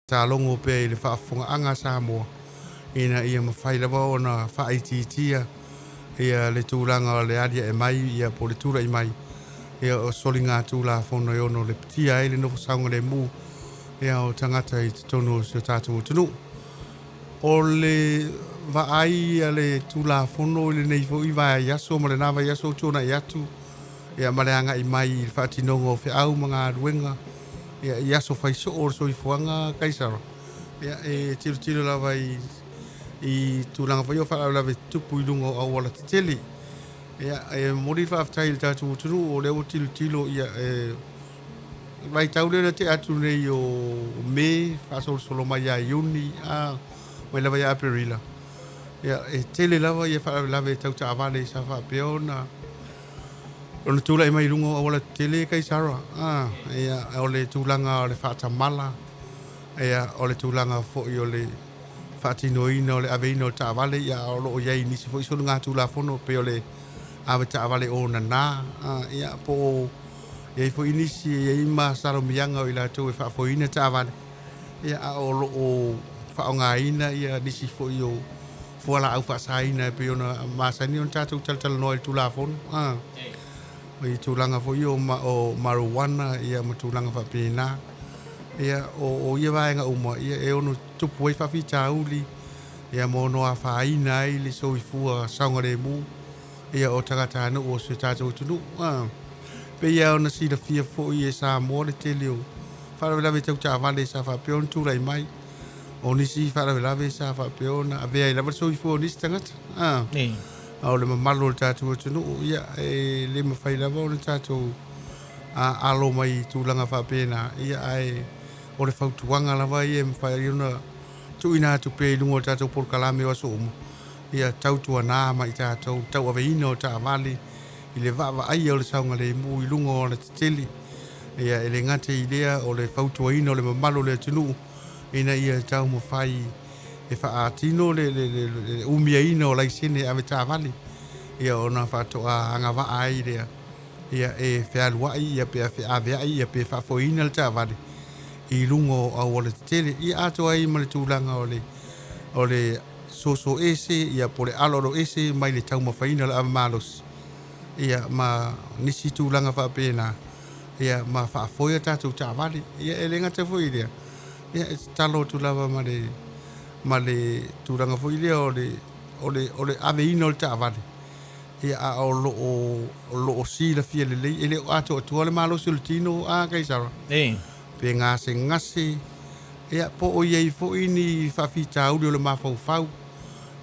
Talongo pe le whaafunga anga Samoa. Ina ia mawhai lawa o na whaititia. Ia le tūranga o le aria e mai, ia po le tūra i mai. Ia o soli ngā tūla whono e ono le ptia e le nofo saunga le mū. Ia o tangata i te tono o tātou tunu. O le vaai a le tūla whono i le nei fo i vai yaso, ma le nawa yaso tūna i atu. Ia mareanga i mai i whaatinongo whi au mga ruenga. Ia yaso whai so o so i fuanga kaisara. Ia e tiro lawa i tūlanga whai o wha lawe tupu i lungo au wala te tele. Ia e mori whaafitai le tātou tunu o leo tilo ia vai taurera te atu nei o me whaasol solo mai a iuni a mai lawa ia aperila. Ia e tele lawa ia wha lawe tau ta avale sa wha peona. Ona tūla i mai lungo au wala te tele kaisara. Ia o le tūlanga o le whaatamala. Ia o le tūlanga fo i o le whaatinoina o le aveina o ta avale ia o lo o iei nisi fo iso ngā tūla fono pe o le awe ta avale o na nā. Ia po iei fo inisi iei ma saro mianga o ila tau e whaafoina ta avale. Ia o lo o whaongaina ia nisi fo i o fuala au whaasaina pe o na masani on tātou taltala noa i tūla fono. I tūlanga fo i o marijuana ia ma tūlanga whapena. Ia o ia vaenga uma ia e ono tupu e whawhi tauli. Ia mo noa whaina ai le so i fua saunga le mu. Ia o tagata anu o se tātou tunu. Pe ia ona sila fia fo i e sa mo le te leo. Wharawelawe tau ta avale sa whapeon tūrai mai. O nisi wharawelawe sa whapeona. A vea i lawa so i fua o nisi tangata. O le mamalo le tātou tunu. Ia e le mawhai lawa o le tātou alo mai tūlanga whapena. Ia ai o le whautuanga lawa i e mwhai una tuina tu pe lungo tātou porkalame wa so umu. Ia tautua nā mai tātou tau aveina o tā avale. I le wawa ai o le saunga le mu i lungo o le titeli. Ia e le ngate i lea o le whautuaina o le mamalo le tunu. Ina ia tau mwhai e whaatino le umiaina o laisene ave tā avale. Ia o na whatoa anga wa ai lea. Ia e whialuai ia pe awea ia pe whafoina le tā avale. I lungo au o le titeli. Ia ato ai ma le tūlanga o le soso ese ia po le aloro ese mai le tau mawhaina le amalos. Ia ma nisi tūlanga whapena. Ia ma whaafoia tātou tā avale. Ia e lenga te fwoi lea. Ia e talo tūlawa ma le tūlanga fwoi lea o le aveina o le tā avale. Ia a o lo o si la fia le lei. Ele o ato atua le malos le tino a kaisara. Pe ngase. Ia po o iei fwoi ni whawhita auri o le mawhau.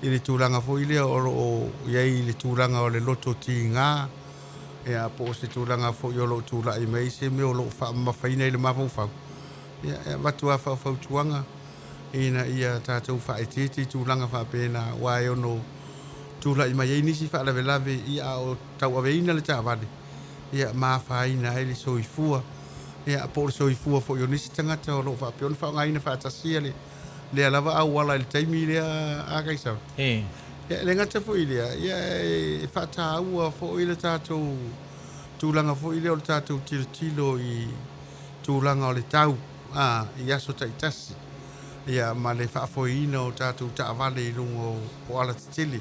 I le tūlanga fo i lea o iei le tūlanga o le loto ti ngā. Ia po o se tūlanga fo i o lo tūla i mei se me o lo mawhaina i le mawhau. Ia matua whau tuanga. Ina ia tātou whaetete tūlanga whapena wai ono tūla i mai ei nisi whaalawe ia o tau aveina le tāwale. Ia mawhaina e le soifua. Ia po le soifua fo i o nisi tangata o lo whapeon whaongaina whaatasia le alawa au wala le taimi lea a kaisau. Ia le ngata fo i lea. Ia e whata aua fo i le tātou tūlanga fo i lea o le tātou tilo i tūlanga o le tau. I aso taitasi. Ia ma le whaafoina o tātou taawale i lungo o ala titili.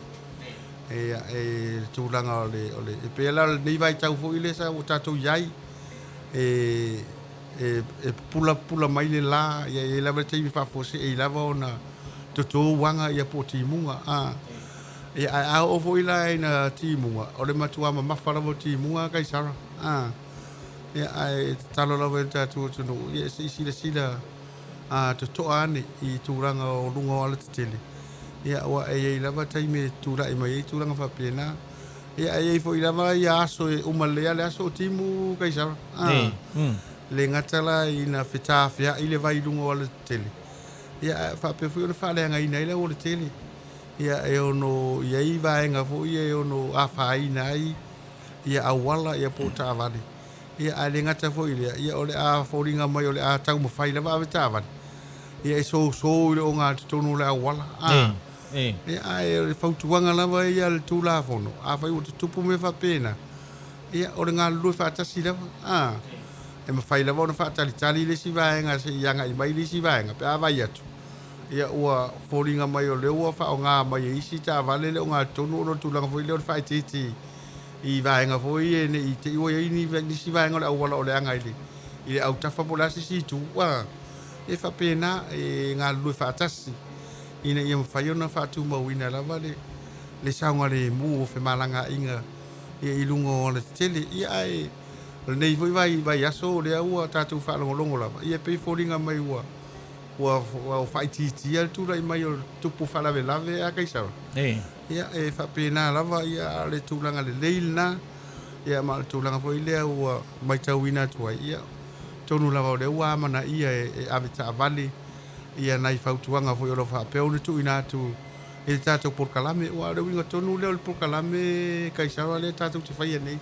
Ia e tūlanga o le e pēla nei vai tau fo i le sa o tātou iai. E pula mai le la ia e lava te mi fa fose e lava ona to wanga ia po timunga ia a o foi la ina timunga o le matua ma fala vo timunga kai sara ia ai talo la volta tu no ia sila to ane I turanga o lungo ala tele ia wa e lava te mi tura I mai turanga fa pena ia e foi lava ia so o malea le so timu kai sara le ngatala ina fitafia ile vai lungo ala tele ia fa pe fu fa le ngai nei le o tele ia e ono ia I vai nga fu ia e ono a fa nai ia awala ia pota avali ia ale ngata fu ia ole a foringa mai ole a tau mo fai le va vita ia so le o nga tonu le awala ia e fautuanga lava ia le tula fono a fai o tupu me fa pena ia ole nga lu fa tasi lava e mawhai lava ona whaatalitali le si vaenga se ianga I mai le si vaenga pe avai atu ia ua fōringa mai o leo ua whao ngā mai e isi tā vale le o ngā tonu ono tūlanga fōi leo whai titi I vaenga fōi e ne I te iwa i ni si vaenga le au wala o le anga I le au tafa po lasi si tu wa e whapena e ngā lului whaatasi ina ia mawhai ona whaatu mauina lava le saunga le mu o whemalanga inga ia I lungo o le tele ia e nei foi vai aso le ua tatu whaalongolongo lava ia pei fōringa mai ua whaititi al tūra I mai o tupu whalawe lawe a kaisawa ia e whapena lava ia le tūlanga le leilna ia ma le tūlanga foi lea ua mai tauina tua ia tonu lava o le ua amana ia e avita avali ia nai whautuanga foi o lo whapeo le tu ina atu e le tātou porkalame ua le winga tonu leo le porkalame kaisawa le tātou te whaia nei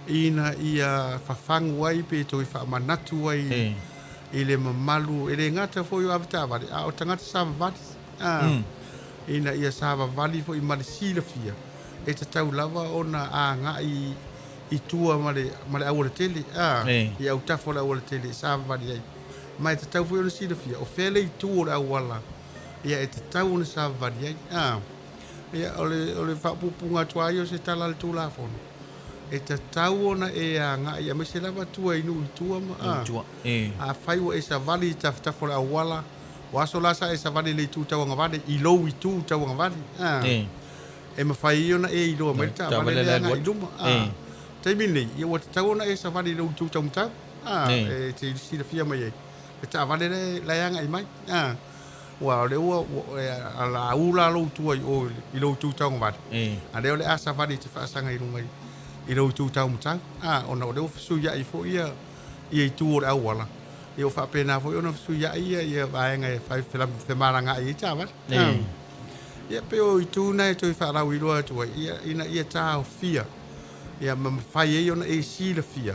ina ia whafangu ai pe toi whamanatu ai I le mamalu e le ngata foi o avita avali o tangata sava vali ina ia sava vali foi ma le silafia e te tau lava ona a ngai I tua ma le au le tele ia au tafo le au le tele sava vali ai ma e te tau foi ona silafia o fele I tu o le au wala ia e te tau ona sava vali ai ia o le whapupunga tua ai o se tala le tūla fono e te tau ona e a ngai a mese lava tua inu I tua ma a whai o e sa vali I tafo le au wala o aso lasa e sa vali le tu tau anga vali I lou I tu tau anga vali e ma whai ona e I loa mai ta vali le anga I luma teimi nei ia o te tau ona e sa vali le tu tau mtau e te sira fia mai e ta vali le anga I mai wa le ua a la ula lo tua I lo tu tau anga vali a leo le asa vali te whaasanga I runga I lo tu tau mtau ona o leo fisu ia I fo ia I tu o le au wala ia o whapena fo ona fisu ia vaenga e whai whemaranga I ta vali ia pe o I tūna e toi whaarau I loa tua ina ia tā o fia ia mawhai e ona e sila fia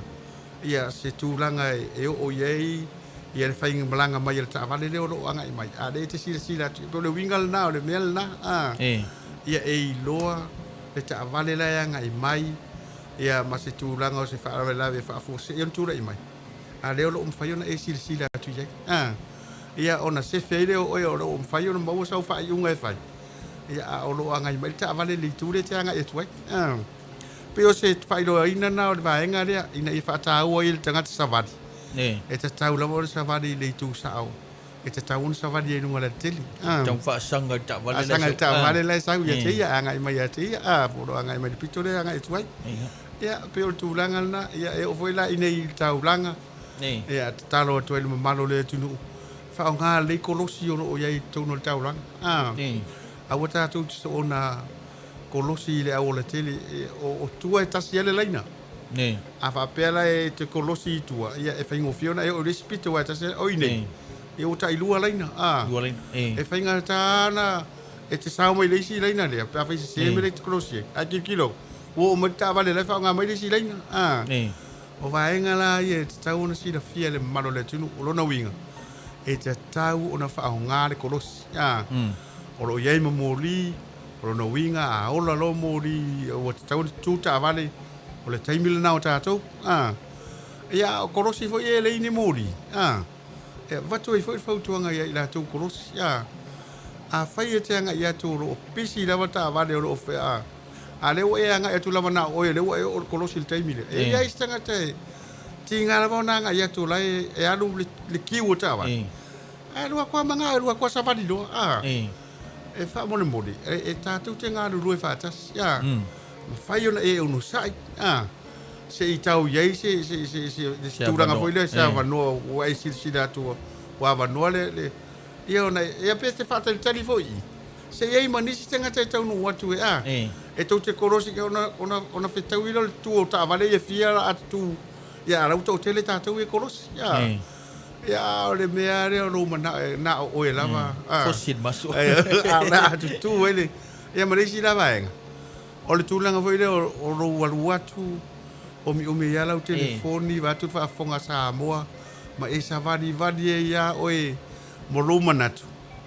ia se tūlanga e o iei ia le whainga malanga mai le tā vale leo lo anga I mai a le te sila atu pe le wingal na o le mel na ia e I loa le tā vale la anga I mai ia ma se tūlanga o se whaarawe lawe whaafose e on tūra I mai a leo lo mwhai ona e sila atu iei ia ona se fei leo oe o lo mwhai ona maua sau whai unga e whai ia a o lo anga I mai ta vale le tūre te anga e tuai pe o se whairo ina na o le vaenga rea ina I whaataua I le tangata savadi e te tau lava o le savadi le tū sao e te tau ona savadi e nunga le teli tau whaasanga ta vale asanga ta vale le sau ia te ia anga I mai a te ia poro anga I mai le pito le anga e tuai ia pe o le tūlanga na ia e o foila I nei tau langa ia te talo o tuai le mamalo le tunu whaonga le kolosi o iei tauno le tau langa awa tātou te so ona kolosi le au le tele o tua e tasi ele laina a whapela e te kolosi I tua ia e whaingo fiona e o respite wa tasi oine e o ta ilua laina e whainga tāna e te sao mai leisi laina lea pe a whaisi se me le te kolosi a kilo o mata vale le whaonga mai leisi laina o vaenga la e te tau ona si la fia le malo le tunu o lona winga e te tau ona whaonga le kolosi o lo iei ma mōri, o lo no winga a ola lo mōri, o te tau tūta a vale, o le taimila nao tātou. Ia o korosi fo e le ini mōri. E watu e fo i whautuanga ia I la tau korosi. A whai e te anga ia tō ro o pisi lawa tā a vale o lo whea. A leo e anga ia tō lawa nā oe, leo e o korosi le taimile. E ia istanga te ngā lawa nā anga ia tō lai e alu le kiu o tā vale. E lua kua manga, e lua kua savadi loa. E wha mone mone, e tātou te ngā rurue whātas, whai ona e unu sai, se I tau iei, se tūranga whoile, se awanoa, o e sila atua, o awanoa le, ia ona, e apea te whātari tari fo I, se iei manisi te ngata e tau nu watu e tau te korosi ke ona whetau ilo le tū o ta avale e fia atu tū, ia rauta o tele tātou e korosi, ia o le mea rea roma na o e lava. Fosil maso. Na tu ele. Ia marisi lava enga. O le tūlanga foi le o rouaru atu. O mi ala o telefoni watu whaafonga Samoa. Ma e sa vadi e ia o e moroma natu.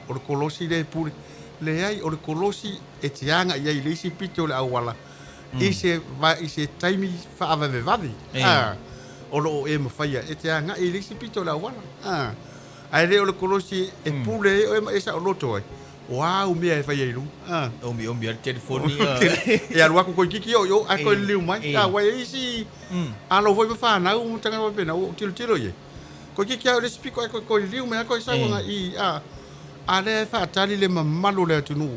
O le kolosi le puri. Le ai o le kolosi e tianga ia I leisi pito le awala. I se taimi whaavave vadi. o lo e mawhaia e te anga i lisi pito la wala ai le o le kolosi e pule o e sa o loto ai wow mea e whaia ilu Omi al telefoni. e alu aku koe kiki o yo a koe liu mai a wai isi alo foi pa whanau mo tanga wa pena o tilo ye koe kiki au le spiko ai koe liu mai a koe saunga i a le whaatari le mamalo le atunu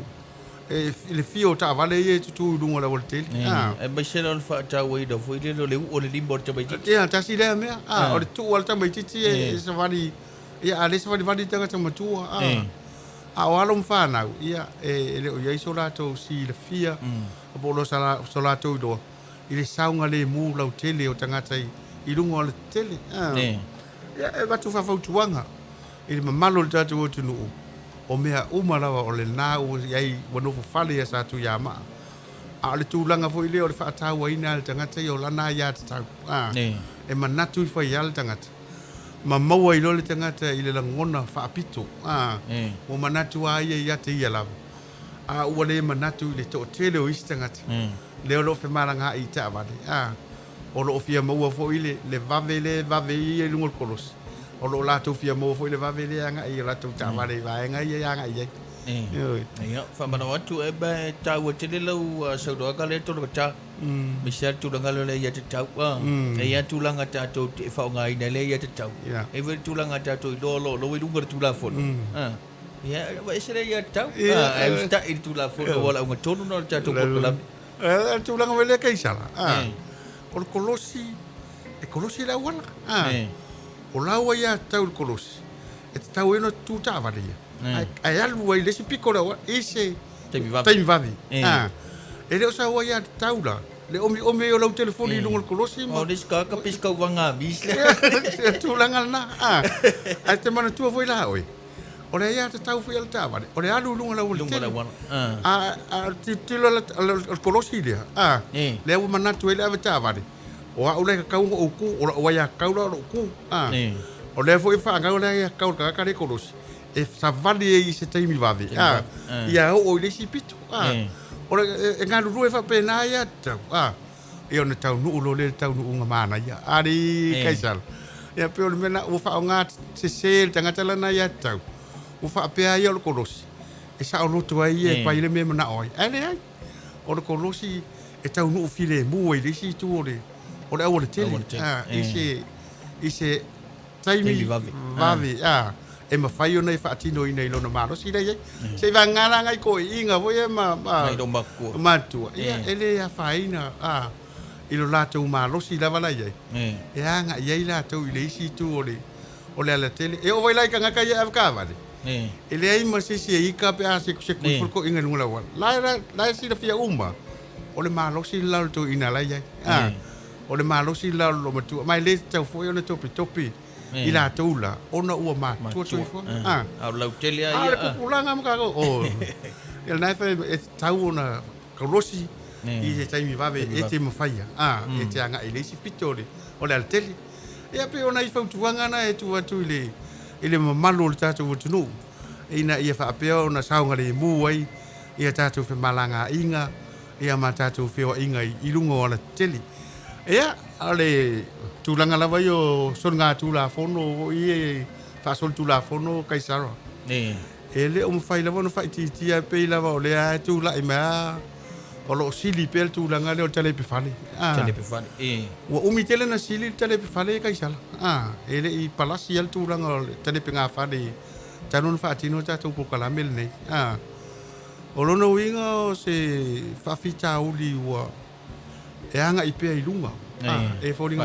le fio ta vale ye tu lungo la volte E mai se non fa ta wei do foi le o le limbo te mai. ya ta si le me o le tu wal ta mai titi e se vali ya ale se vali tanga ta matua a o alom whanau ia le o iei solato si le fia o bolo solato i do i le saunga le mu lau tele o tangata i lungo le tele ia e watu whawhautuanga i le mamalo le tatu o tunu o mea umalawa o le nāu iei wanofo whale a sa tu ia maa a le tūlanga fo i le o le whaatau a ina le tangata i o lana ia te tau e manatu i whai ale tangata ma maua i le tangata i le langona whaapito o manatu a ia te ia lava a ua le manatu i le to tele o isi tangata le o lo fe maranga i te avale o lo fia maua fo i le vave i e lungol kolos o lo lato fia maua fo i le vave le anga i lato te avale vaenga i anga i Ia, whamana watu e ba tau te le lau saudoaka le tolo ta. Misal tulanga le ia te tau. E ia tulanga tatou te whaonga ina le ia te tau. E veri tulanga tatou i lo i lunga tula fono. Ia, wa esere ia te tau. E usta i tula fono wala unga tonu na tatou kotolam. Tulanga wele keisala. O le kolosi la wala. O laua ia tau le kolosi. E te tau eno tu ta avale ia. Ai alu ai lesi piko la ise taimi vavi e leo sa wai a taula le omi o lau telefoni lungo kolosi o les ka piska wanga bisle tulanga na ai te mana tua foi la oi o le ia te tau foi al tavale o le alu lungo lau tilo al kolosi le le o mana tu ele ave tavale o a ule ka o ku o wai a kaula o ku o le foi fa nga o le ka ka le kolosi e sa vale i se taimi vave ia o le si pito ora e nga lu e fa pena ia tau e ona tau nu lo le tau nu nga mana ia ari kaisal ia pe o le mena o fa nga se tanga tala na ia tau o fa pe ia lo kolosi e sa o loto ai e pa ile me mana oi ale ai o le kolosi e tau nu file mu e le si tu o le o le tele i se taimi vave e ma fai ona i whaatino i nei lona maro si rei se va ngara ngai ko inga vo e mai do makua matua ia ele a faina i lo lato malo si lava lai e anga ia i lato i le isi tu o le ala tele e o vai lai ka ngaka ia avka vale ele ai ma se i ka pe a se ko inga ngula wa lai si da fia uma o le malo si la to ina lai o le malo si la lo matua mai le tau fo ona topi i la tula ona ua ma tu fo au lau tele ai a kulanga ma ka o el nai fa e tau ona kolosi i se taimi vave e te mawhaia e te anga i le si pitore o le al tele e ape ona i fautuanga na e tu atu i le mamalo le tātou watunu ina ia whaapea ona saunga le mu ai ia tātou whi malanga inga ia ma tātou whio inga i lungo o la tele ia ale tulanga lava yo son ngā tula fono i e whaasol tula fono kaisara e le o mwhai lava no whai titia pei lava o le a tula i mea o lo sili pe tulanga le o telepe fale ua umi tele na sili telepe fale kaisala e le i palasi al tulanga o telepe ngā fale tanon whaatino tātou pokalamel nei o lona uinga o se whawhita uli ua e anga i pea i lunga e fōringa